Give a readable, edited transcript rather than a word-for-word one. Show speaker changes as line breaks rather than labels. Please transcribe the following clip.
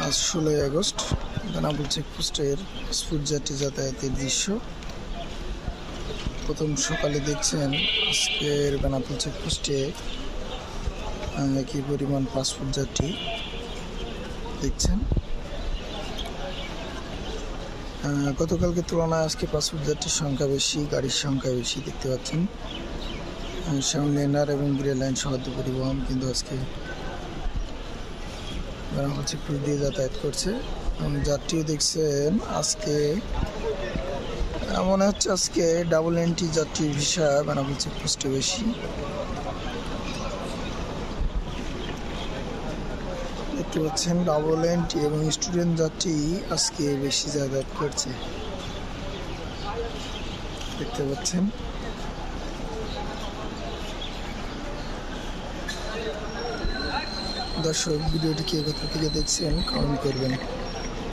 আজ 16 August Benapole চেকপোস্টের speed যাত্রী যাতায়াতের দৃশ্য। প্রথম সকালে দেখছেন আজকের বেনাপোল চেকপোস্টে কি পরিমাণ পাসপোর্ট যাত্রী দেখছেন। গতকালকে তুলনায় আজকে পাসপোর্ট যাত্রীর সংখ্যা বেশি, গাড়ির সংখ্যা বেশি দেখতে পাচ্ছেন। সামনে এনআর এবং বিরেল লাইন সহ পরিবহন কিন্তু আজকে বেনাপোল চেকপোস্ট দিয়ে যাতায়াত করছে এবং যাত্রীও দেখছেন আজকে মনে হচ্ছে আজকে ডাবল এন্ট্রি যাত্রীর ভিসা বেনাপোল চেকপোস্টে বেশি দেখতে পাচ্ছেন। ডাবল এন্ট্রি এবং স্টুডেন্ট যাত্রী আজকে বেশি যাতায়াত করছে দেখতে পাচ্ছেন। দর্শক, ভিডিওটি কে কোথা থেকে দেখছেন কমেন্ট করবেন।